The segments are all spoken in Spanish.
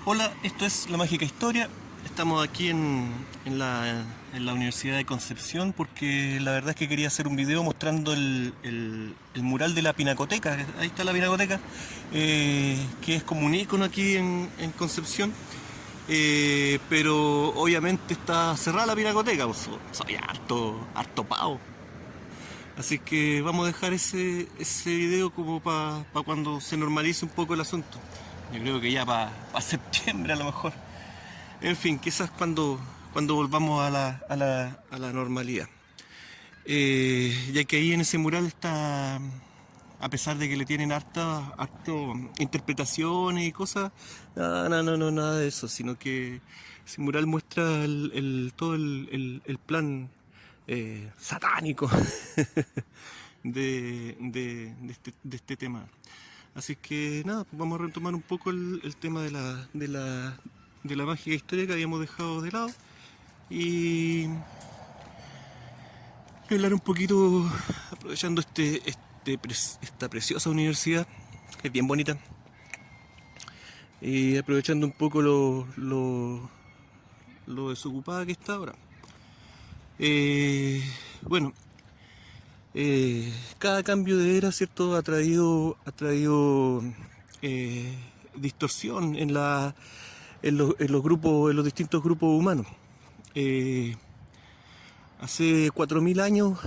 Hola, esto es La Mágica Historia. Estamos aquí en la Universidad de Concepción porque la verdad es que quería hacer un video mostrando el mural de la Pinacoteca. Ahí está la Pinacoteca, que es como un ícono aquí en Concepción. Pero obviamente está cerrada la Pinacoteca, pues, soy harto pavo. Así que vamos a dejar ese video como para cuando se normalice un poco el asunto. Yo creo que ya para septiembre a lo mejor. En fin, quizás cuando volvamos a la normalidad. Ya que ahí en ese mural está, a pesar de que le tienen harto interpretaciones y cosas, no, nada de eso, sino que ese mural muestra todo el plan satánico de este tema. Así que nada, pues vamos a retomar un poco el tema de la mágica historia que habíamos dejado de lado y hablar un poquito, aprovechando esta preciosa universidad, que es bien bonita, y aprovechando un poco lo desocupada que está ahora. Bueno, cada cambio de era, ¿cierto? Ha traído distorsión en los grupos, en los distintos grupos humanos. Hace 4.000 años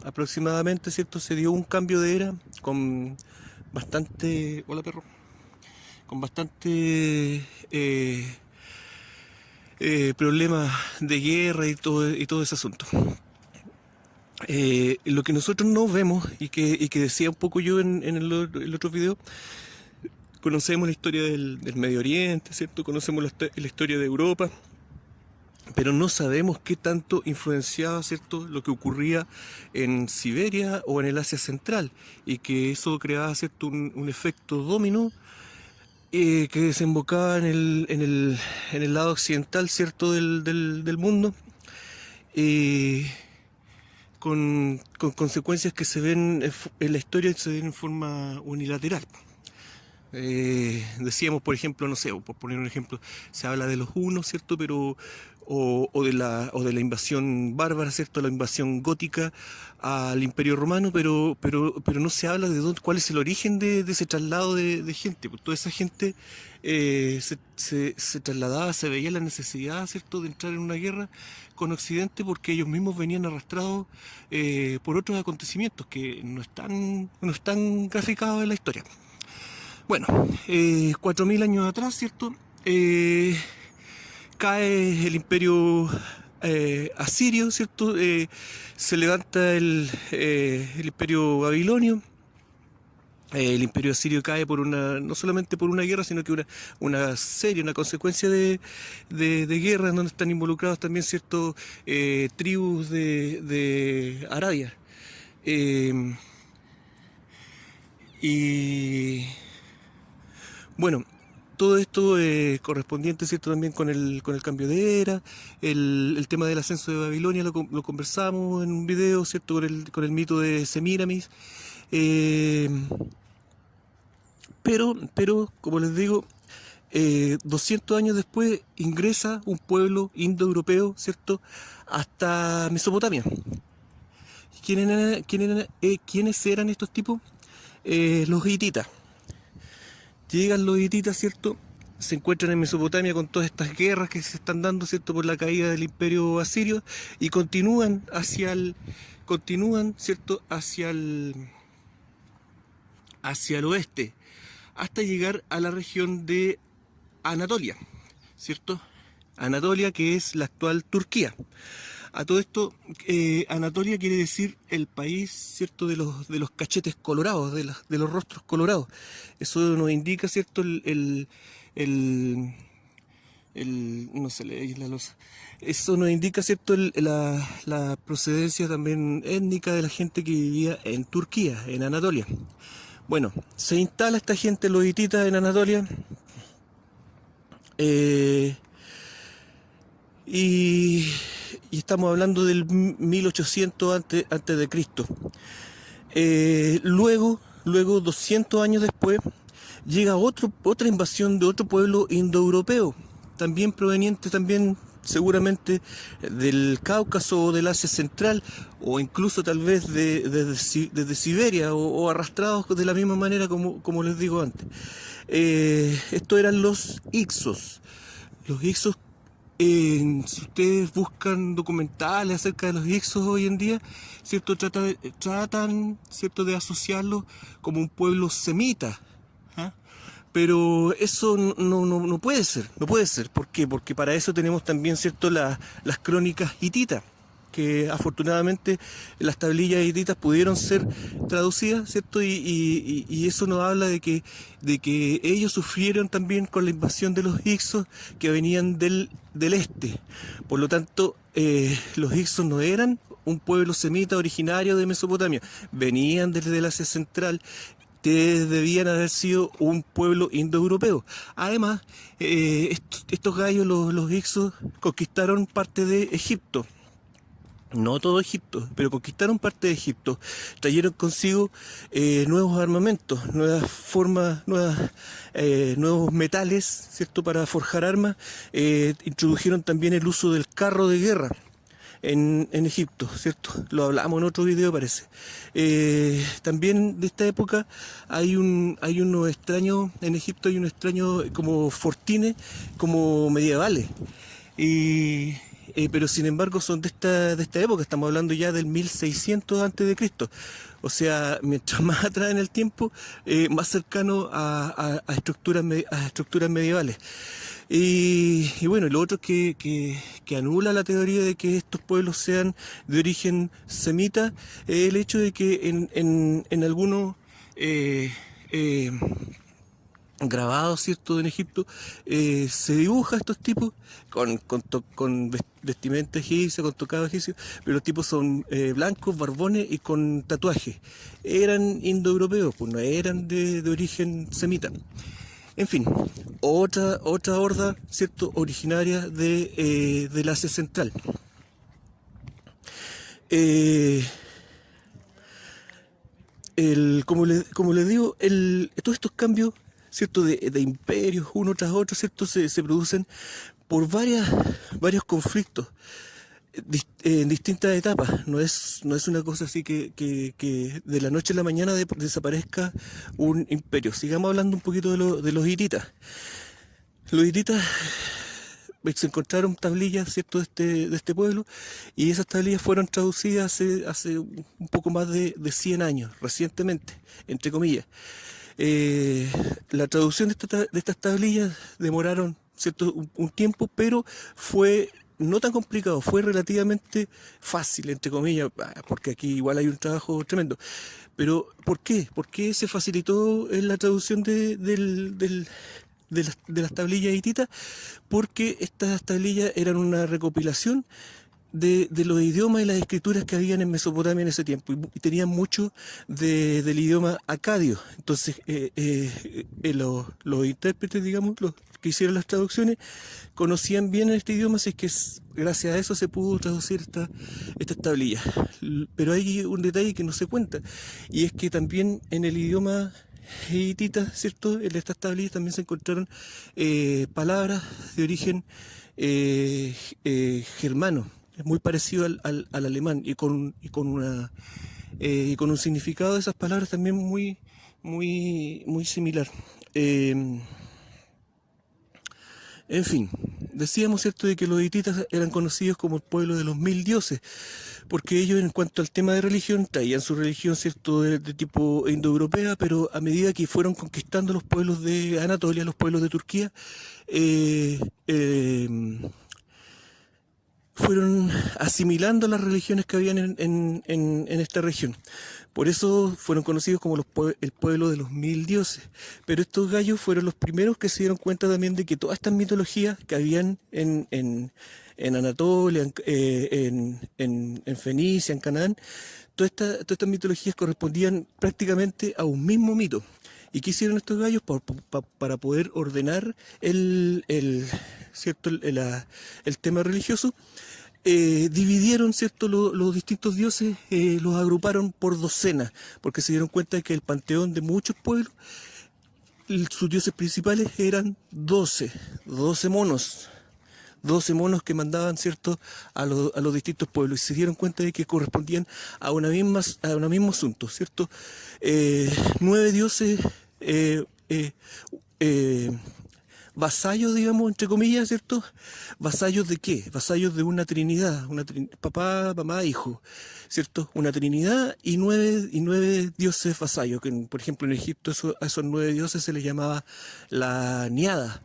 aproximadamente, ¿cierto? Se dio un cambio de era con bastante, hola perro, con bastante problemas de guerra y todo ese asunto. Lo que nosotros no vemos y que decía un poco yo en el otro video, conocemos la historia del Medio Oriente, ¿cierto? Conocemos la historia de Europa, pero no sabemos qué tanto influenciaba, ¿cierto?, lo que ocurría en Siberia o en el Asia Central, y que eso creaba, ¿cierto?, un efecto dominó que desembocaba en el lado occidental, ¿cierto?, del mundo, con consecuencias que se ven en la historia, se ven en forma unilateral. Decíamos, por ejemplo, no sé, por poner un ejemplo, se habla de los hunos, ¿cierto? Pero o de la invasión bárbara, ¿cierto? La invasión gótica al Imperio Romano, pero no se habla de cuál es el origen de ese traslado de gente. Pues toda esa gente se trasladaba, se veía la necesidad, ¿cierto?, de entrar en una guerra con Occidente porque ellos mismos venían arrastrados por otros acontecimientos que no están graficados en la historia. Bueno, 4.000 años atrás, ¿cierto? Cae el imperio asirio, ¿cierto? Se levanta el imperio babilonio. El imperio asirio cae no solamente por una guerra, sino que una consecuencia de guerra en donde están involucrados también ciertos tribus de Arabia. Y bueno, todo esto correspondiente, ¿cierto?, también con el cambio de era, el tema del ascenso de Babilonia lo conversamos en un video, ¿cierto?, con el mito de Semíramis. Pero, como les digo, 200 años después ingresa un pueblo indoeuropeo, ¿cierto?, hasta Mesopotamia. ¿Quiénes eran estos tipos? Los hititas. Llegan los hititas, ¿cierto? Se encuentran en Mesopotamia con todas estas guerras que se están dando, ¿cierto?, por la caída del imperio asirio, y continúan, ¿cierto?, hacia el oeste, hasta llegar a la región de Anatolia, ¿cierto? Anatolia, que es la actual Turquía. A todo esto, Anatolia quiere decir el país, ¿cierto?, de los cachetes colorados, de los rostros colorados. Eso nos indica, ¿cierto?, no se lee la losa. Eso nos indica, ¿cierto?, la procedencia también étnica de la gente que vivía en Turquía, en Anatolia. Bueno, se instala esta gente, los hititas, en Anatolia. Y estamos hablando del 1800 antes de Cristo. Luego, 200 años después, llega otra invasión de otro pueblo indoeuropeo, también proveniente también seguramente del Cáucaso o del Asia Central, o incluso tal vez desde Siberia, o arrastrados de la misma manera como les digo antes. Estos eran los Ixos. Los Ixos, si ustedes buscan documentales acerca de los Ixos hoy en día, ¿cierto? Tratan, ¿cierto?, de asociarlos como un pueblo semita. ¿Ah? Pero eso no puede ser, no puede ser. ¿Por qué? Porque para eso tenemos también, ¿cierto?, las crónicas hititas, que afortunadamente las tablillas hititas pudieron ser traducidas, ¿cierto? Y eso nos habla de que ellos sufrieron también con la invasión de los Hicsos que venían del este. Por lo tanto, los Hicsos no eran un pueblo semita originario de Mesopotamia, venían desde el Asia Central, que debían haber sido un pueblo indoeuropeo. Además, estos gallos, los Hicsos, conquistaron parte de Egipto. No todo Egipto, pero conquistaron parte de Egipto. Trajeron consigo nuevos armamentos, nuevas formas, nuevos metales, ¿cierto?, para forjar armas. Introdujeron también el uso del carro de guerra en Egipto, ¿cierto? Lo hablamos en otro video, parece. También de esta época hay unos extraños, en Egipto hay unos extraños como fortines, como medievales. Pero sin embargo son de esta época, estamos hablando ya del 1600 antes de Cristo. O sea, mientras más atrás en el tiempo, más cercano a estructuras medievales. Y bueno, lo otro que anula la teoría de que estos pueblos sean de origen semita es el hecho de que en algunos grabados, ¿cierto?, en Egipto, se dibuja a estos tipos con vestimenta egipcia, con tocado egipcio, pero los tipos son blancos, barbones y con tatuajes. Eran indoeuropeos, pues no eran de origen semita. En fin, otra horda, ¿cierto?, originaria del Asia Central. Como les digo, todos estos cambios, ¿cierto?, de imperios uno tras otro, ¿cierto?, se producen por varios conflictos en distintas etapas. No es una cosa así que de la noche a la mañana desaparezca un imperio. Sigamos hablando un poquito de los hititas. Los hititas se encontraron tablillas, ¿cierto?, de este pueblo, y esas tablillas fueron traducidas hace un poco más de 100 años, recientemente, entre comillas. La traducción de estas tablillas demoraron, ¿cierto?, un tiempo, pero fue no tan complicado, fue relativamente fácil, entre comillas, porque aquí igual hay un trabajo tremendo. Pero, ¿por qué? ¿Por qué se facilitó la traducción de las tablillas hititas? Porque estas tablillas eran una recopilación de los idiomas y las escrituras que habían en Mesopotamia en ese tiempo, y tenían mucho del idioma acadio. Entonces los intérpretes, digamos, los que hicieron las traducciones, conocían bien este idioma, así que gracias a eso se pudo traducir estas tablillas. Pero hay un detalle que no se cuenta, y es que también en el idioma hitita, ¿cierto?, en estas tablillas también se encontraron palabras de origen germano. Es muy parecido al alemán, y con un significado de esas palabras también muy similar. En fin, decíamos, ¿cierto?, de que los hititas eran conocidos como el pueblo de los 1000 dioses, porque ellos, en cuanto al tema de religión, traían su religión, ¿cierto?, de tipo indoeuropea, pero a medida que fueron conquistando los pueblos de Anatolia, los pueblos de Turquía, fueron asimilando las religiones que habían en esta región. Por eso fueron conocidos como el pueblo de los 1000 dioses. Pero estos gallos fueron los primeros que se dieron cuenta también de que todas estas mitologías que habían en Anatolia, en Fenicia, en Canaán, todas estas mitologías correspondían prácticamente a un mismo mito. ¿Y qué hicieron estos gallos? Para poder ordenar ¿cierto?, el tema religioso, dividieron, ¿cierto?, los distintos dioses, los agruparon por docenas, porque se dieron cuenta de que el panteón de muchos pueblos sus dioses principales eran 12 monos. 12 monos que mandaban, ¿cierto?, a los distintos pueblos, y se dieron cuenta de que correspondían a un mismo asunto, ¿cierto? 9 dioses vasallos, digamos, entre comillas, ¿cierto? ¿Vasallos de qué? Vasallos de una trinidad, papá, mamá, hijo, ¿cierto? Una trinidad y nueve dioses vasallos, que por ejemplo en Egipto a esos 9 dioses se les llamaba la niada.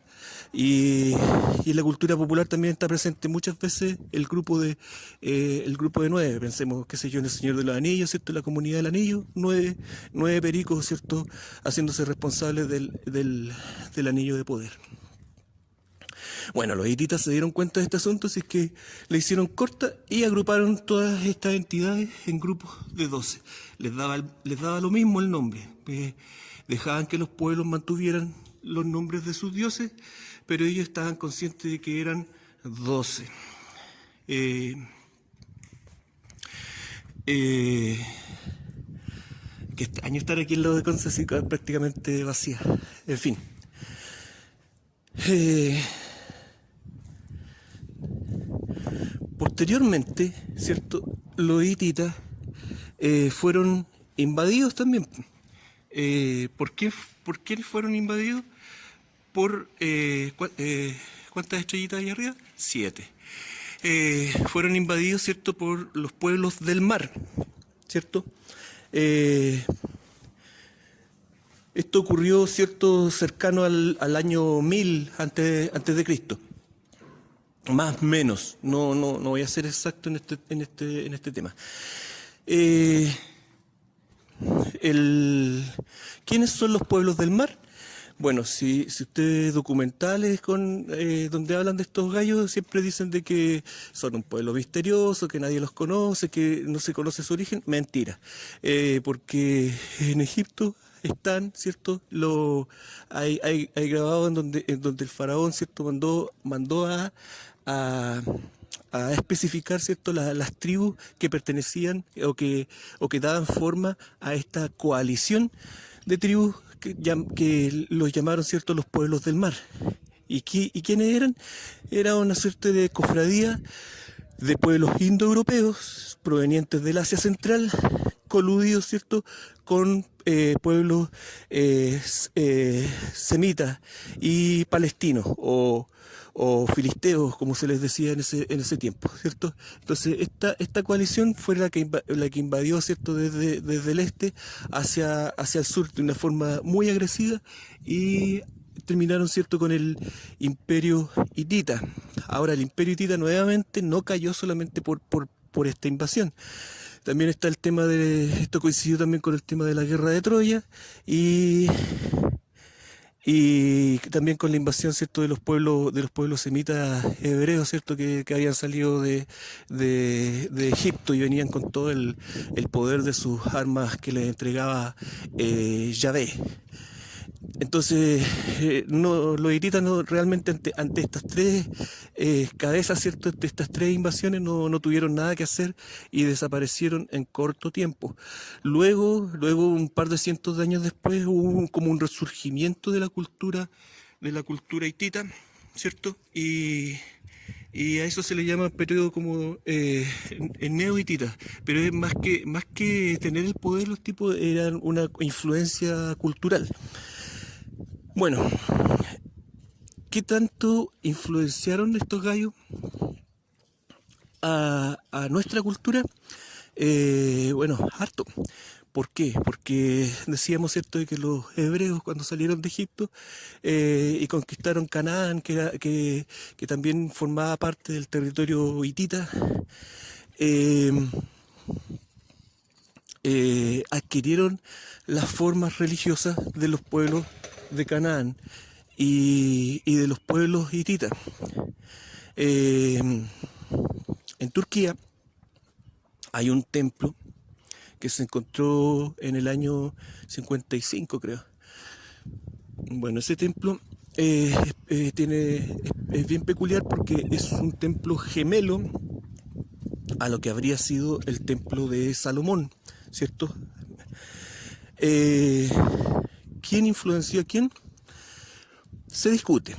Y en la cultura popular también está presente muchas veces el grupo de 9. Pensemos, qué sé yo, en el Señor de los Anillos, ¿cierto? La comunidad del anillo, 9 pericos, ¿cierto? Haciéndose responsables del anillo de poder. Bueno, los hititas se dieron cuenta de este asunto, así que le hicieron corta y agruparon todas estas entidades en grupos de 12. Les daba lo mismo el nombre. Dejaban que los pueblos mantuvieran los nombres de sus dioses, pero ellos estaban conscientes de que eran 12. Qué extraño estar aquí en lo de Conce, así prácticamente vacía. En fin. Posteriormente, ¿cierto?, los hititas fueron invadidos también. ¿Por qué fueron invadidos? ¿Cuántas estrellitas hay arriba? 7. Fueron invadidos, ¿cierto?, por los pueblos del mar, ¿cierto? Esto ocurrió, ¿cierto?, cercano al año 1000 antes de Cristo. Más o menos, no voy a ser exacto en este tema. ¿Quiénes son los pueblos del mar? Bueno, si ustedes documentales donde hablan de estos gallos, siempre dicen de que son un pueblo misterioso, que nadie los conoce, que no se conoce su origen. Mentira, porque en Egipto están, ¿cierto? Hay grabado en donde el faraón, ¿cierto?, mandó a especificar, ¿cierto?, las tribus que pertenecían o que daban forma a esta coalición de tribus que los llamaron, ¿cierto?, los pueblos del mar. ¿Y quiénes eran? Era una suerte de cofradía de pueblos indoeuropeos provenientes del Asia Central, coludidos, ¿cierto?, con pueblos semitas y palestinos o filisteos, como se les decía en ese tiempo, ¿cierto? Entonces esta coalición fue la que invadió, ¿cierto?, desde el este hacia el sur de una forma muy agresiva, y terminaron, ¿cierto?, con el imperio hitita. Ahora, el imperio hitita nuevamente no cayó solamente por esta invasión. También está el tema esto coincidió también con el tema de la guerra de Troya, y también con la invasión, ¿cierto?, de los pueblos semitas hebreos, ¿cierto?, que habían salido de Egipto y venían con todo el poder de sus armas que les entregaba Yahvé. Entonces, los hititas realmente ante estas 3 cabezas, ¿cierto?, ante estas 3 invasiones no tuvieron nada que hacer y desaparecieron en corto tiempo. Luego, un par de cientos de años después, hubo como un resurgimiento de la cultura hitita, ¿cierto? Y a eso se le llama periodo como neo-hitita. Pero es más que tener el poder, los tipos eran una influencia cultural. Bueno, ¿qué tanto influenciaron estos gallos a nuestra cultura? Bueno, harto. ¿Por qué? Porque decíamos, ¿cierto?, de que los hebreos, cuando salieron de Egipto y conquistaron Canaán, que también formaba parte del territorio hitita, adquirieron las formas religiosas de los pueblos de Canaán y de los pueblos hititas. En Turquía hay un templo que se encontró en el año 55, creo. Bueno, ese templo es bien peculiar porque es un templo gemelo a lo que habría sido el templo de Salomón, ¿cierto? ¿Quién influenció a quién? se discute.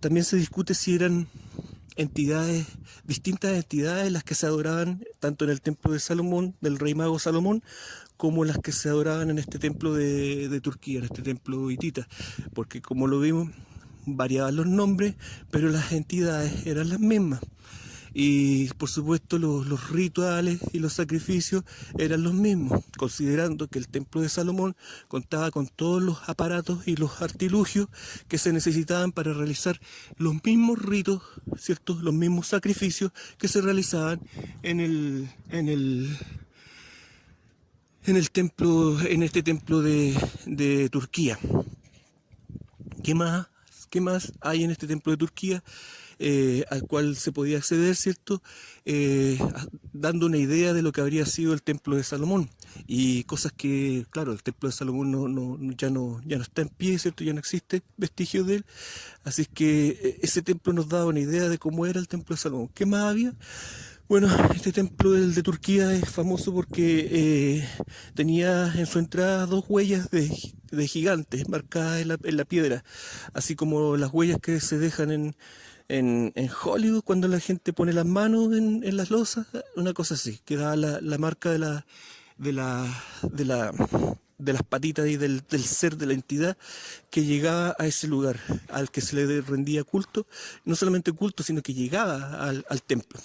También se discute si eran entidades, distintas entidades las que se adoraban tanto en el templo de Salomón, del rey mago Salomón, como las que se adoraban en este templo de Turquía, en este templo hitita, porque como lo vimos, variaban los nombres, pero las entidades eran las mismas. Y por supuesto los rituales y los sacrificios eran los mismos, considerando que el templo de Salomón contaba con todos los aparatos y los artilugios que se necesitaban para realizar los mismos ritos, ¿cierto? Los mismos sacrificios que se realizaban en el templo, en este templo de Turquía. ¿Qué más hay en este templo de Turquía? Al cual se podía acceder, ¿cierto? Dando una idea de lo que habría sido el templo de Salomón. Y cosas que, claro, el templo de Salomón ya no está en pie, ¿cierto? Ya no existe vestigio de él. Así que ese templo nos daba una idea de cómo era el templo de Salomón. ¿Qué más había? Bueno, este templo de Turquía es famoso porque tenía en su entrada dos huellas de gigantes marcadas en la piedra, así como las huellas que se dejan en Hollywood cuando la gente pone las manos en las losas, una cosa así, que da la marca de las patitas y del ser de la entidad que llegaba a ese lugar, al que se le rendía culto, no solamente culto, sino que llegaba al templo.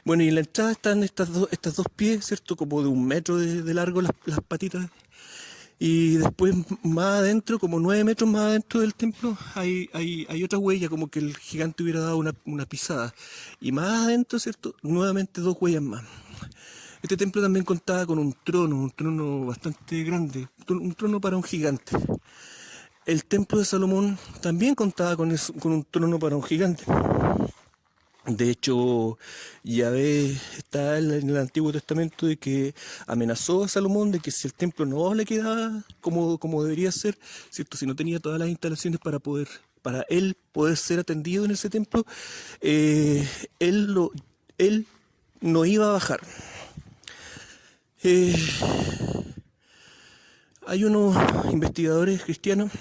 Bueno, y en la entrada están estas dos pies, ¿cierto? Como de 1 metro de largo las patitas. Y después más adentro, como 9 metros más adentro del templo, hay otra huella, como que el gigante hubiera dado una pisada. Y más adentro, ¿cierto? Nuevamente 2 huellas más. Este templo también contaba con un trono bastante grande, un trono para un gigante. El templo de Salomón también contaba con un trono para un gigante. De hecho, Yahvé está en el Antiguo Testamento de que amenazó a Salomón de que si el templo no le quedaba como debería ser, ¿cierto? Si no tenía todas las instalaciones para él poder ser atendido en ese templo, él no iba a bajar. Hay unos investigadores cristianos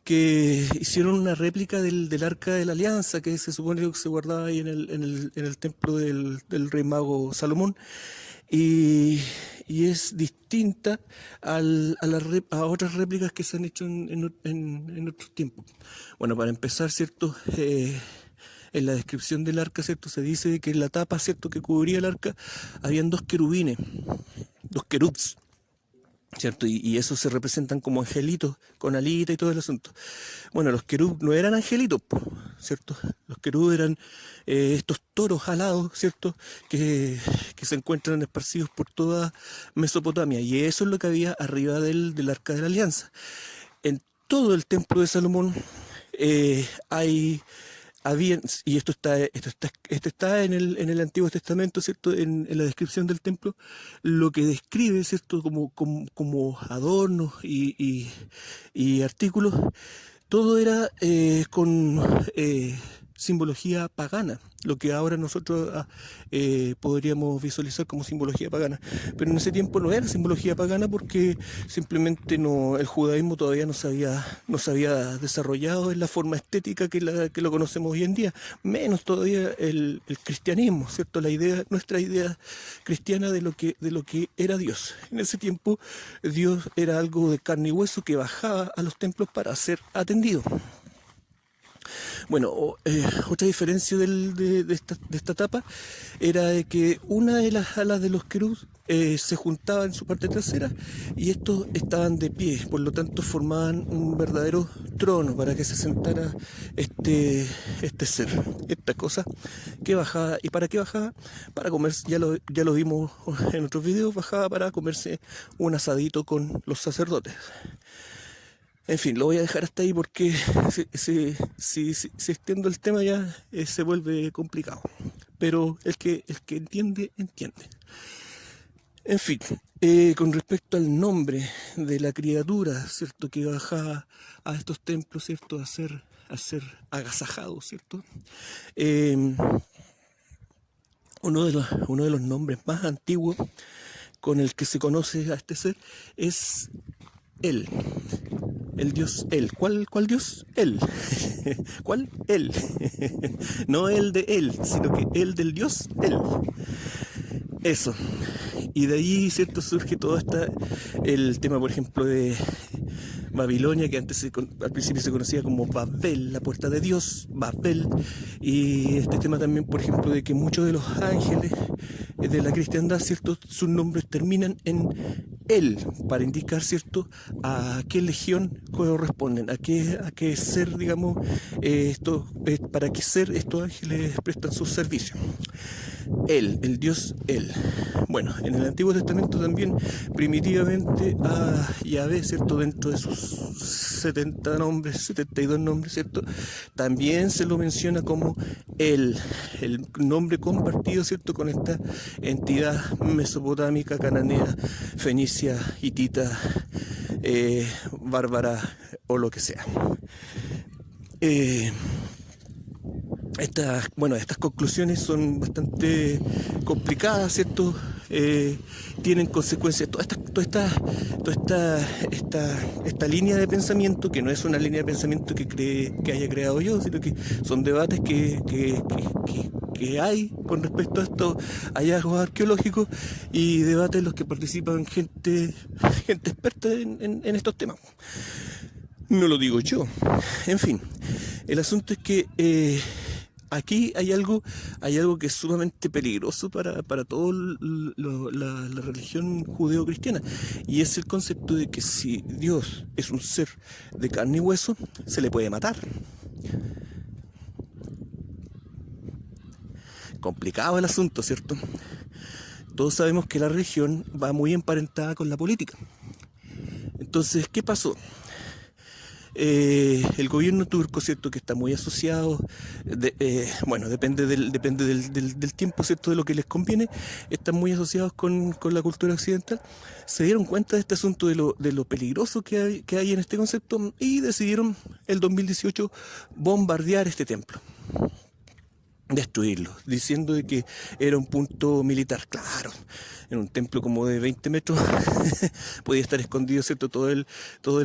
que hicieron una réplica del Arca de la Alianza, que se supone que se guardaba ahí en el templo del rey mago Salomón, y es distinta a otras réplicas que se han hecho en otros tiempos. Bueno, para empezar, ¿cierto? En la descripción del arca, ¿cierto? Se dice que en la tapa, ¿cierto?, que cubría el arca, habían 2 querubines, 2 querubs, ¿cierto? Y esos se representan como angelitos, con alita y todo el asunto. Bueno, los querub no eran angelitos, ¿cierto? Los querub eran estos toros alados, ¿cierto? Que se encuentran esparcidos por toda Mesopotamia. Y eso es lo que había arriba del Arca de la Alianza. En todo el templo de Salomón y esto está en el Antiguo Testamento, ¿cierto? En la descripción del templo, lo que describe, ¿cierto? Como adornos y artículos, todo era con simbología pagana, lo que ahora nosotros podríamos visualizar como simbología pagana. Pero en ese tiempo no era simbología pagana porque simplemente el judaísmo todavía no se había desarrollado en la forma estética que lo conocemos hoy en día, menos todavía el cristianismo, ¿cierto? Nuestra idea cristiana de lo que era Dios. En ese tiempo Dios era algo de carne y hueso que bajaba a los templos para ser atendido. Bueno, otra diferencia de esta tapa era de que una de las alas de los querubs se juntaba en su parte trasera y estos estaban de pie, por lo tanto formaban un verdadero trono para que se sentara este ser, esta cosa que bajaba. ¿Y para qué bajaba? Para comer, ya lo vimos en otros videos, bajaba para comerse un asadito con los sacerdotes. En fin, lo voy a dejar hasta ahí porque si extiendo el tema ya se vuelve complicado. Pero el que entiende, entiende. En fin, con respecto al nombre de la criatura, ¿cierto?, que bajaba a estos templos, ¿cierto?, a ser agasajado, ¿cierto? Uno de los nombres más antiguos con el que se conoce a este ser es él. El Dios Él. ¿Cuál Dios? Él. ¿Cuál? Él. No el de Él, sino que el del Dios Él. Eso. Y de ahí, ¿cierto? Surge todo el tema, por ejemplo, de Babilonia, que antes al principio se conocía como Babel, la puerta de Dios, Babel. Y este tema también, por ejemplo, de que muchos de los ángeles de la cristiandad, ¿cierto? Sus nombres terminan en Él, para indicar, ¿cierto?, a qué legión corresponden, a qué ser, digamos, para qué ser estos ángeles prestan sus servicios. Él, el Dios Él. Bueno, en el Antiguo Testamento también primitivamente a Yahvé, ¿cierto?, dentro de sus 70 nombres, 72 nombres, ¿cierto?, también se lo menciona como Él, el nombre compartido, ¿cierto?, con esta entidad mesopotámica, cananea, fenicia, hitita, bárbara o lo que sea. Estas conclusiones son bastante complicadas, ¿cierto? Tienen consecuencias. Toda esta línea de pensamiento, que no es una línea de pensamiento que haya creado yo, sino que son debates que hay con respecto a estos hallazgos arqueológicos y debates en los que participan gente experta en estos temas. No lo digo yo. En fin, el asunto es que aquí hay algo que es sumamente peligroso para toda la religión judeo-cristiana, y es el concepto de que si Dios es un ser de carne y hueso, se le puede matar. Complicado el asunto, ¿cierto? Todos sabemos que la religión va muy emparentada con la política. Entonces, ¿qué pasó? El gobierno turco, ¿cierto?, que está muy asociado, depende del tiempo, ¿cierto?, de lo que les conviene, están muy asociados con la cultura occidental, se dieron cuenta de este asunto de lo peligroso que hay en este concepto y decidieron el 2018 bombardear este templo, destruirlo, diciendo de que era un punto militar. Claro, en un templo como de 20 metros podía estar escondido, ¿cierto?, todo el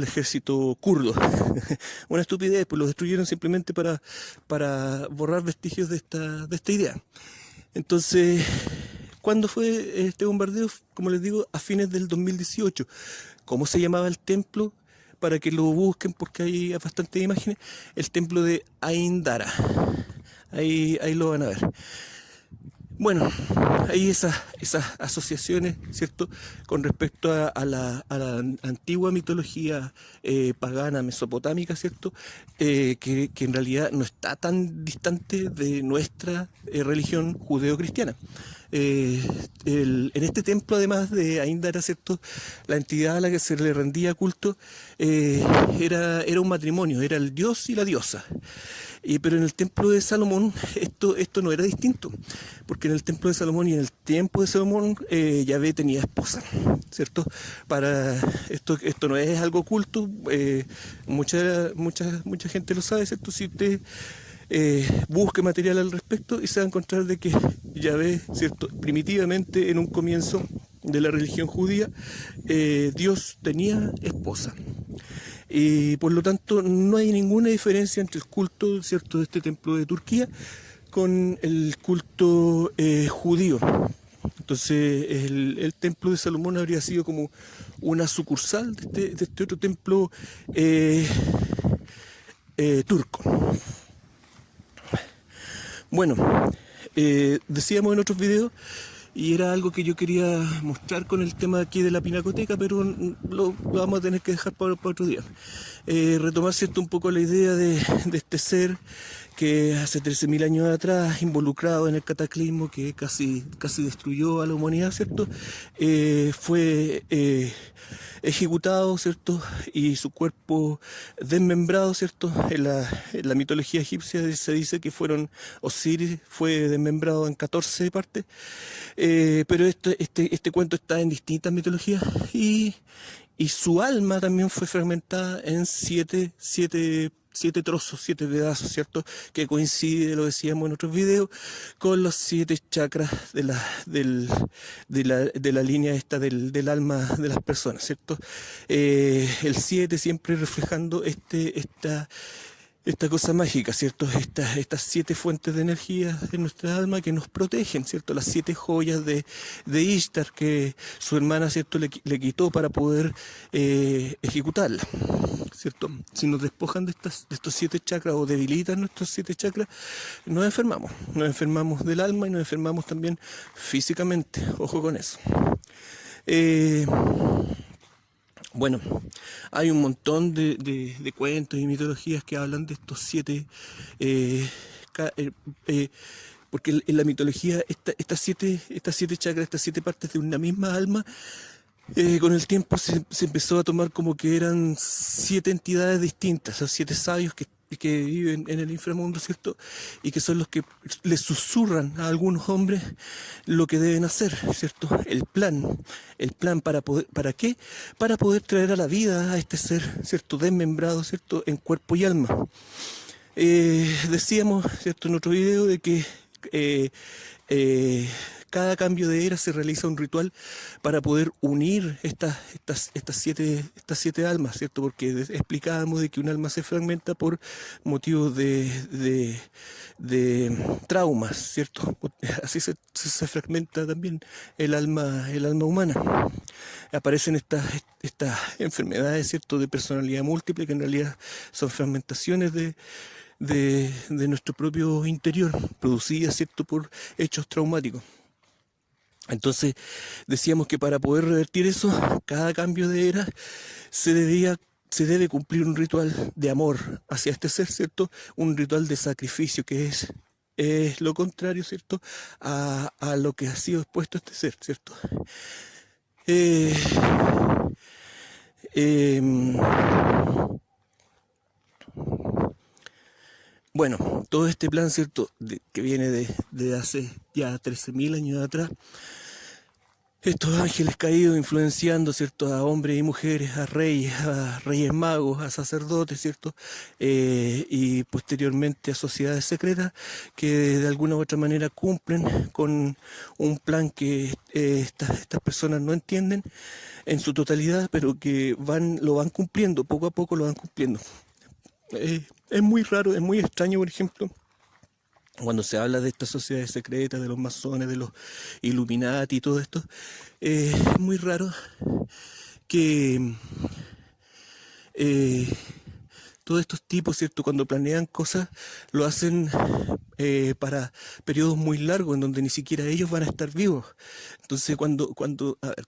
ejército kurdo. Una estupidez, pues lo destruyeron simplemente para borrar vestigios de esta idea. Entonces, ¿cuándo fue este bombardeo? Como les digo, a fines del 2018. ¿Cómo se llamaba el templo? Para que lo busquen, porque hay bastantes imágenes. El templo de Ain-Dara. Ahí lo van a ver. Bueno, hay esas asociaciones, ¿cierto?, con respecto a la antigua mitología pagana mesopotámica, ¿cierto?, que en realidad no está tan distante de nuestra religión judeo-cristiana. En este templo, además de Ain-Dara, ¿cierto?, la entidad a la que se le rendía culto era un matrimonio, era el dios y la diosa. Pero en el templo de Salomón esto no era distinto, porque en el templo de Salomón y en el tiempo de Salomón Yahvé tenía esposa, ¿cierto? Para esto no es algo oculto, mucha gente lo sabe, ¿cierto? Si usted busque material al respecto y se va a encontrar de que Yahvé, ¿cierto?, primitivamente en un comienzo de la religión judía, Dios tenía esposa. Y por lo tanto no hay ninguna diferencia entre el culto, ¿cierto?, de este templo de Turquía con el culto judío. Entonces el templo de Salomón habría sido como una sucursal de este otro templo turco. Bueno, decíamos en otros videos, y era algo que yo quería mostrar con el tema aquí de la pinacoteca, pero lo vamos a tener que dejar para otro día. Retomar, ¿cierto?, un poco la idea de este ser que hace 13.000 años atrás, involucrado en el cataclismo que casi destruyó a la humanidad, ¿cierto?, fue ejecutado, ¿cierto?, y su cuerpo desmembrado, ¿cierto? En la mitología egipcia se dice que Osiris fue desmembrado en 14 partes, pero este cuento está en distintas mitologías y su alma también fue fragmentada en siete siete trozos, siete pedazos, ¿cierto? Que coincide, lo decíamos en otros videos, con los siete chakras de la línea esta del alma de las personas, ¿cierto? El 7 siempre reflejando esta cosa mágica, ¿cierto? Estas siete fuentes de energía en nuestra alma que nos protegen, ¿cierto? Las siete joyas de Ishtar que su hermana, ¿cierto? Le quitó para poder ejecutarla, ¿cierto? Si nos despojan de estos siete chakras o debilitan nuestros siete chakras, nos enfermamos del alma y nos enfermamos también físicamente, ojo con eso. Bueno, hay un montón de cuentos y mitologías que hablan de estos siete, porque en la mitología estas siete chakras, estas siete partes de una misma alma, con el tiempo se empezó a tomar como que eran siete entidades distintas, o sea, siete sabios que viven en el inframundo, ¿cierto? Y que son los que les susurran a algunos hombres lo que deben hacer, ¿cierto? El plan ¿para qué? Para poder traer a la vida a este ser, ¿cierto? Desmembrado, ¿cierto? En cuerpo y alma. Decíamos, ¿cierto? En otro video de que cada cambio de era se realiza un ritual para poder unir estas siete almas, ¿cierto? Porque explicábamos de que un alma se fragmenta por motivos de traumas, ¿cierto? Así se fragmenta también el alma humana. Aparecen estas enfermedades, ¿cierto? De personalidad múltiple, que en realidad son fragmentaciones de nuestro propio interior, producidas, ¿cierto?, por hechos traumáticos. Entonces decíamos que para poder revertir eso, cada cambio de era se debe cumplir un ritual de amor hacia este ser, ¿cierto? Un ritual de sacrificio que es lo contrario, ¿cierto?, a lo que ha sido expuesto este ser, ¿cierto? Bueno, todo este plan, ¿cierto?, que viene de hace ya 13.000 años atrás, estos ángeles caídos influenciando, ¿cierto?, a hombres y mujeres, a reyes magos, a sacerdotes, ¿cierto?, y posteriormente a sociedades secretas que de alguna u otra manera cumplen con un plan que estas personas no entienden en su totalidad, pero que lo van cumpliendo, poco a poco lo van cumpliendo. Es muy raro, es muy extraño, por ejemplo, cuando se habla de estas sociedades secretas, de los masones, de los Illuminati y todo esto. Es muy raro que todos estos tipos, ¿cierto?, cuando planean cosas, lo hacen para periodos muy largos, en donde ni siquiera ellos van a estar vivos. Entonces, cuando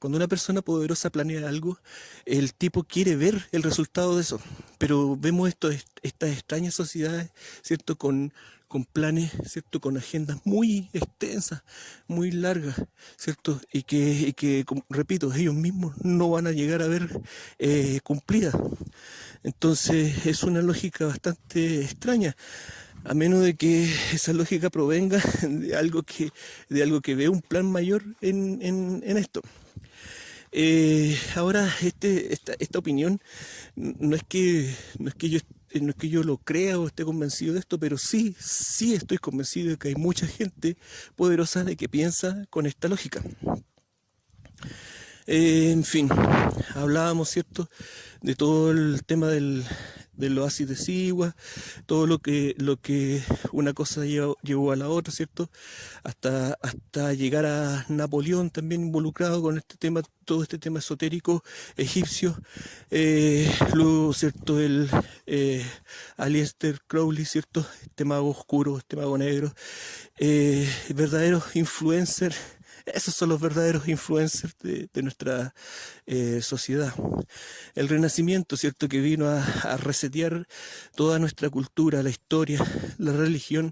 una persona poderosa planea algo, el tipo quiere ver el resultado de eso. Pero vemos estas extrañas sociedades, ¿cierto?, con planes, ¿cierto?, con agendas muy extensas, muy largas, ¿cierto? Y que, repito, ellos mismos no van a llegar a ver cumplidas. Entonces es una lógica bastante extraña, a menos de que esa lógica provenga de algo que ve un plan mayor en esto. Ahora esta opinión no es que yo lo crea o esté convencido de esto, pero sí estoy convencido de que hay mucha gente poderosa de que piensa con esta lógica. En fin, hablábamos, ¿cierto?, de todo el tema del oasis de Sigua, todo lo que una cosa llevó a la otra, ¿cierto?, hasta llegar a Napoleón también involucrado con este tema, todo este tema esotérico egipcio. Luego, ¿cierto?, el Aleister Crowley, ¿cierto?, este mago oscuro, este mago negro, verdaderos influencers. Esos son los verdaderos influencers de nuestra sociedad. El Renacimiento, ¿cierto?, que vino a resetear toda nuestra cultura, la historia, la religión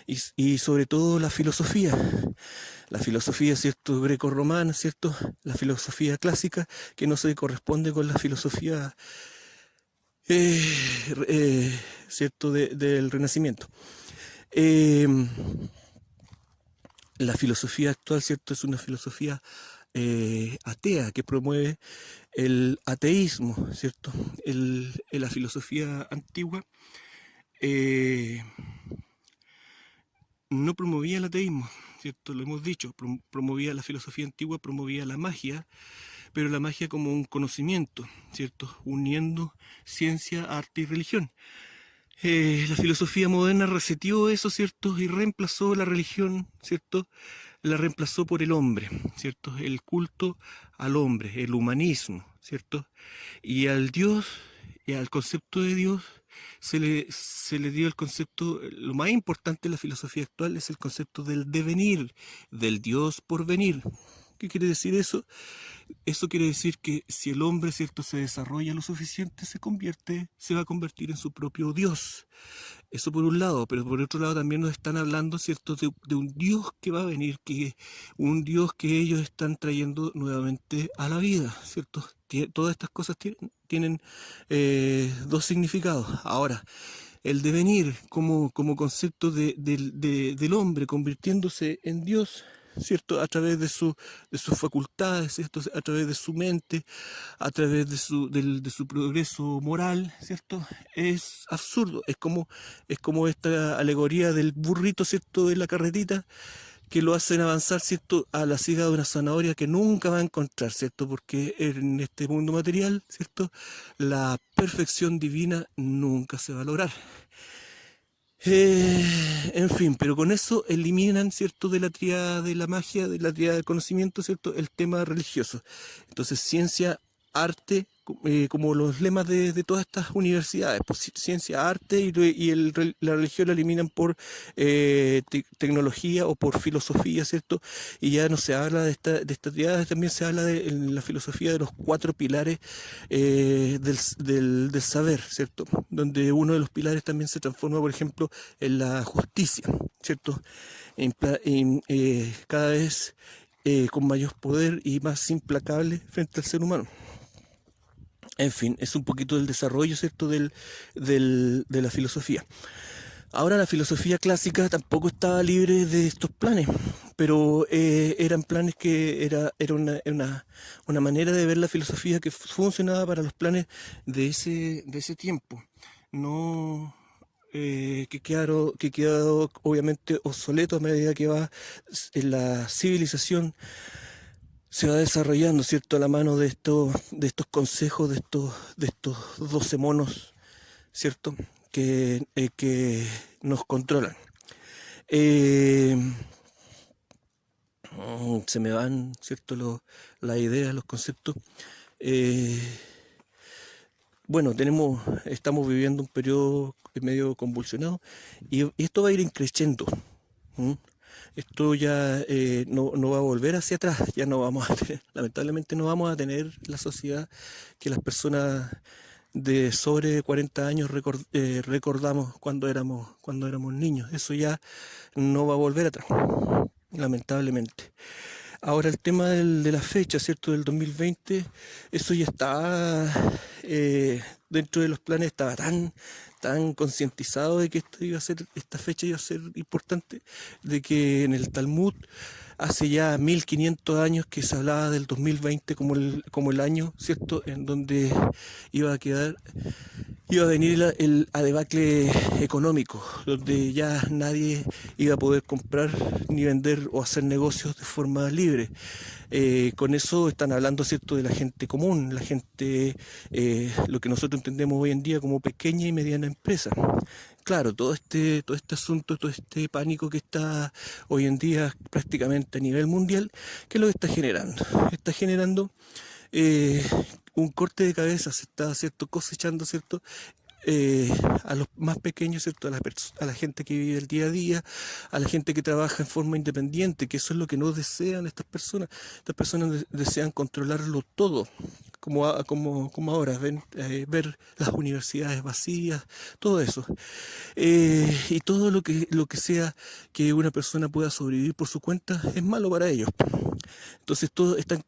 y sobre todo la filosofía. La filosofía, ¿cierto?, greco-romana, ¿cierto?, la filosofía clásica, que no se corresponde con la filosofía, ¿cierto?, del Renacimiento. La filosofía actual, ¿cierto?, es una filosofía atea que promueve el ateísmo, ¿cierto? La filosofía antigua eh, no promovía el ateísmo, ¿cierto? Lo hemos dicho, promovía la filosofía antigua, promovía la magia, pero la magia como un conocimiento, ¿cierto? Uniendo ciencia, arte y religión. La filosofía moderna reseteó eso, ¿cierto? Y reemplazó la religión, ¿cierto? La reemplazó por el hombre, ¿cierto? El culto al hombre, el humanismo, ¿cierto? Y al Dios, y al concepto de Dios, se le dio el concepto, lo más importante de la filosofía actual es el concepto del devenir, del Dios por venir. ¿Qué quiere decir eso? Eso quiere decir que si el hombre, ¿cierto?, se desarrolla lo suficiente, se va a convertir en su propio Dios. Eso por un lado, pero por otro lado también nos están hablando, ¿cierto?, de un Dios que va a venir, un Dios que ellos están trayendo nuevamente a la vida, ¿cierto? Todas estas cosas tienen dos significados. Ahora, el devenir como concepto del hombre convirtiéndose en Dios, ¿cierto? A través de sus facultades, ¿cierto? A través de su mente, a través de su progreso moral, ¿cierto? Es absurdo, es como esta alegoría del burrito, ¿cierto? De la carretita, que lo hacen avanzar, ¿cierto?, a la siga de una zanahoria que nunca va a encontrar, ¿cierto? Porque en este mundo material, ¿cierto?, la perfección divina nunca se va a lograr. En fin, pero con eso eliminan, ¿cierto?, de la tríada de la magia, de la tríada del conocimiento, ¿cierto?, el tema religioso. Entonces, ciencia, arte, como los lemas de todas estas universidades, pues, ciencia, arte la religión la eliminan por tecnología o por filosofía, ¿cierto? Y ya no se habla de esta tríada, también se habla en la filosofía de los 4 pilares del saber, ¿cierto? Donde uno de los pilares también se transforma, por ejemplo, en la justicia, ¿cierto? Cada vez con mayor poder y más implacable frente al ser humano. En fin, es un poquito del desarrollo, ¿cierto?, de la filosofía. Ahora, la filosofía clásica tampoco estaba libre de estos planes, pero eran planes que era una manera de ver la filosofía que funcionaba para los planes de ese tiempo. No que quedó obviamente obsoleto a medida que va la civilización se va desarrollando, ¿cierto?, a la mano de estos consejos, de estos 12 monos, ¿cierto?, que nos controlan. Se me van, ¿cierto?, las ideas, los conceptos. Bueno, estamos viviendo un periodo medio convulsionado y esto va a ir creciendo. Esto ya no va a volver hacia atrás, ya no vamos a tener, lamentablemente no vamos a tener la sociedad que las personas de sobre 40 años recordamos cuando éramos niños. Eso ya no va a volver atrás, lamentablemente. Ahora el tema de la fecha, ¿cierto?, del 2020, eso ya está dentro de los planes, estaba tan concientizado de que esta fecha iba a ser importante, de que en el Talmud hace ya 1500 años que se hablaba del 2020 como el año, ¿cierto?, en donde iba a venir el debacle económico, donde ya nadie iba a poder comprar ni vender o hacer negocios de forma libre. Con eso están hablando, ¿cierto?, de la gente común, la gente, lo que nosotros entendemos hoy en día como pequeña y mediana empresa. Claro, todo este asunto, todo este pánico que está hoy en día prácticamente a nivel mundial, ¿qué es lo que está generando? Está generando un corte de cabeza, se está, ¿cierto?, cosechando, ¿cierto?, a los más pequeños, ¿cierto?, a la gente que vive el día a día, a la gente que trabaja en forma independiente, que eso es lo que no desean estas personas. Estas personas desean controlarlo todo, como ahora, ver las universidades vacías, todo eso. Y todo lo que sea que una persona pueda sobrevivir por su cuenta es malo para ellos. Entonces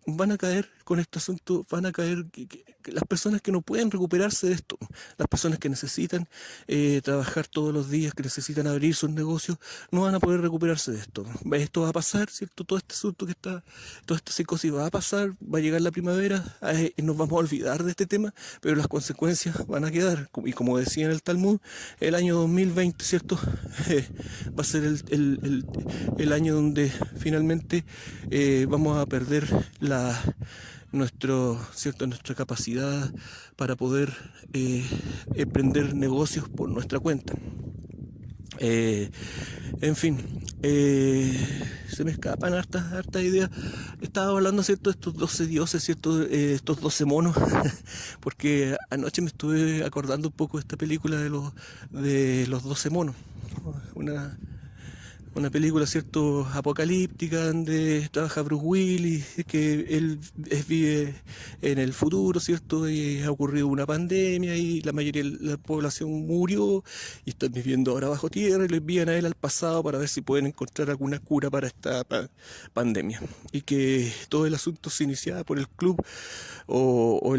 van a caer con este asunto, van a caer que las personas que no pueden recuperarse de esto, las personas que necesitan trabajar todos los días, que necesitan abrir sus negocios, no van a poder recuperarse de esto. Esto va a pasar, ¿cierto? Todo este asunto toda esta psicosis va a pasar, va a llegar la primavera, nos vamos a olvidar de este tema, pero las consecuencias van a quedar. Y como decía en el Talmud, el año 2020, ¿cierto? Va a ser el año donde finalmente vamos a perder nuestra capacidad para poder emprender negocios por nuestra cuenta. En fin, se me escapan hartas ideas. Estaba hablando, ¿cierto?, de estos 12 dioses, ¿cierto?, estos 12 monos, porque anoche me estuve acordando un poco de esta película de los 12 monos. Una película, ¿cierto?, apocalíptica, donde trabaja Bruce Willis, que él vive en el futuro, ¿cierto?, y ha ocurrido una pandemia y la mayoría de la población murió y están viviendo ahora bajo tierra y lo envían a él al pasado para ver si pueden encontrar alguna cura para esta pandemia. Y que todo el asunto se iniciaba por el club o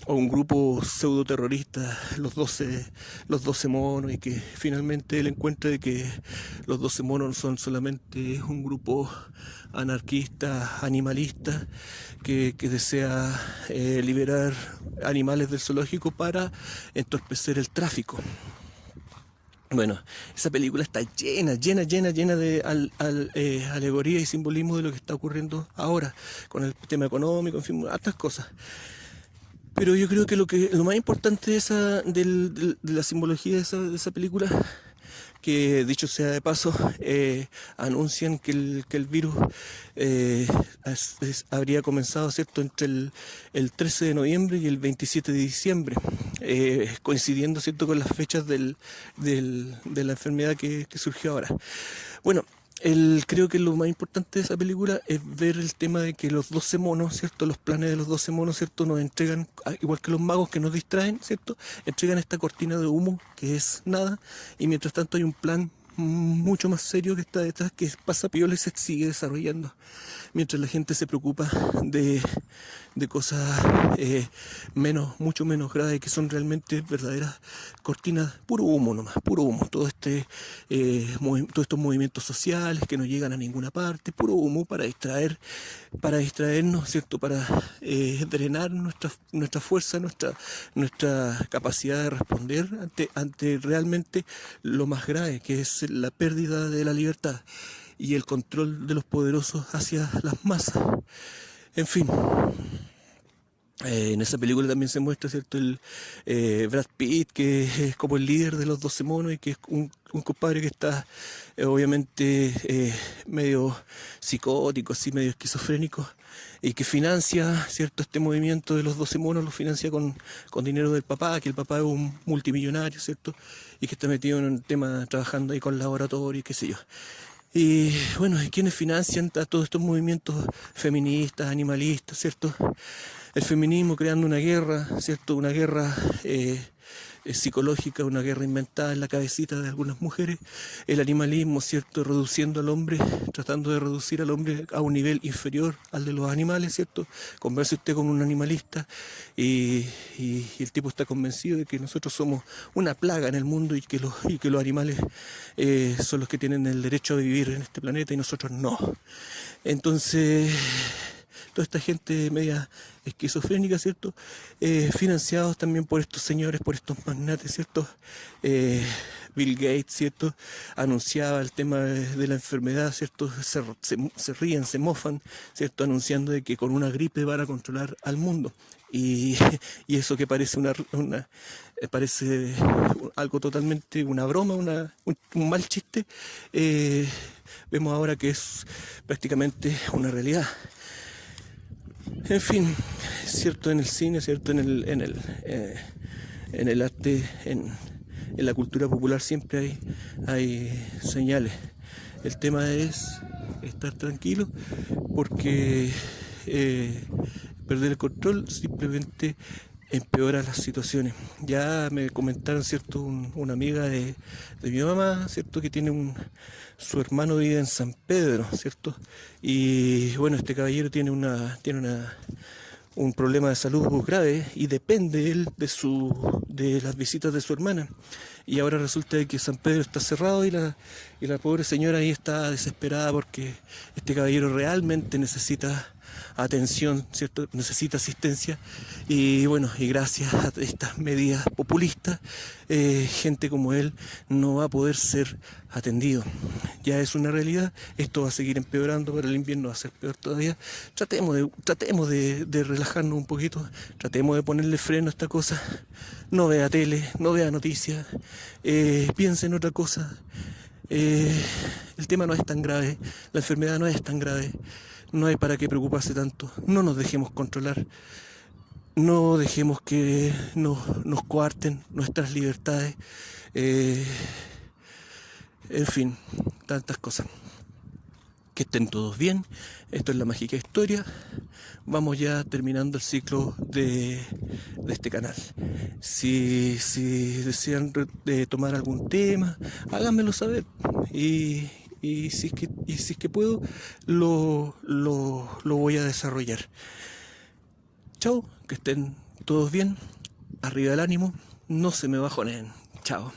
un grupo pseudo terrorista, los 12 monos, y que finalmente él encuentra de que los 12 monos son solamente un grupo anarquista, animalista, que desea liberar animales del zoológico para entorpecer el tráfico. Bueno, esa película está llena de alegoría y simbolismo de lo que está ocurriendo ahora con el tema económico, en fin, hartas cosas. Pero yo creo que lo más importante de la simbología de esa película, que dicho sea de paso, anuncian que el virus habría comenzado, ¿cierto?, entre el 13 de noviembre y el 27 de diciembre, coincidiendo, ¿cierto?, con las fechas de la enfermedad que surgió ahora. Bueno, creo que lo más importante de esa película es ver el tema de que los 12 monos, ¿cierto?, los planes de los 12 monos, ¿cierto?, nos entregan, igual que los magos que nos distraen, ¿cierto?, entregan esta cortina de humo que es nada, y mientras tanto hay un plan mucho más serio que está detrás, que pasa piola y se sigue desarrollando, mientras la gente se preocupa de cosas mucho menos graves, que son realmente verdaderas cortinas, puro humo nomás, puro humo. Todos estos movimientos sociales que no llegan a ninguna parte, puro humo para distraernos, ¿cierto?, para drenar nuestra fuerza, nuestra capacidad de responder ante realmente lo más grave, que es la pérdida de la libertad y el control de los poderosos hacia las masas. En fin, en esa película también se muestra, ¿cierto?, Brad Pitt, que es como el líder de los 12 monos y que es un compadre que está obviamente medio psicótico, así medio esquizofrénico, y que financia, ¿cierto?, este movimiento de los 12 monos, lo financia con dinero del papá, que el papá es un multimillonario, ¿cierto?, y que está metido en un tema trabajando ahí con laboratorios, qué sé yo. Y bueno, ¿y quiénes financian a todos estos movimientos feministas, animalistas, ¿cierto? El feminismo creando una guerra, ¿cierto? Una guerra psicológica, una guerra inventada en la cabecita de algunas mujeres. El animalismo, ¿cierto?, reduciendo al hombre, tratando de reducir al hombre a un nivel inferior al de los animales, ¿cierto? Converse usted con un animalista y el tipo está convencido de que nosotros somos una plaga en el mundo y que los animales son los que tienen el derecho a vivir en este planeta y nosotros no. Entonces, toda esta gente media esquizofrénica, ¿cierto?, financiados también por estos señores, por estos magnates, ¿cierto? Bill Gates, ¿cierto?, anunciaba el tema de la enfermedad, ¿cierto? Se ríen, se mofan, ¿cierto?, anunciando de que con una gripe van a controlar al mundo. Y eso que parece parece algo totalmente, una broma, un mal chiste, vemos ahora que es prácticamente una realidad. En fin, cierto, en el cine, cierto, en el arte, en la cultura popular siempre hay señales. El tema es estar tranquilo, porque perder el control simplemente empeora las situaciones. Ya me comentaron, ¿cierto?, una amiga de mi mamá, ¿cierto?, que tiene su hermano vive en San Pedro, ¿cierto? Y bueno, este caballero tiene un problema de salud grave y depende él de las visitas de su hermana. Y ahora resulta que San Pedro está cerrado y la pobre señora ahí está desesperada porque este caballero realmente necesita atención, ¿cierto? Necesita asistencia. Y bueno, y gracias a estas medidas populistas, gente como él no va a poder ser atendido. Ya es una realidad, esto va a seguir empeorando, para el invierno va a ser peor todavía. Tratemos de relajarnos un poquito, tratemos de ponerle freno a esta cosa. No vea tele, no vea noticias, piense en otra cosa. El tema no es tan grave, la enfermedad no es tan grave, no hay para qué preocuparse tanto. No nos dejemos controlar, no dejemos que nos coarten nuestras libertades. En fin, tantas cosas. Que estén todos bien. Esto es La Mágica Historia. Vamos ya terminando el ciclo de este canal. Si desean tomar algún tema, háganmelo saber. Y si es que puedo, lo voy a desarrollar. Chao, que estén todos bien. Arriba el ánimo. No se me bajonen. Chao.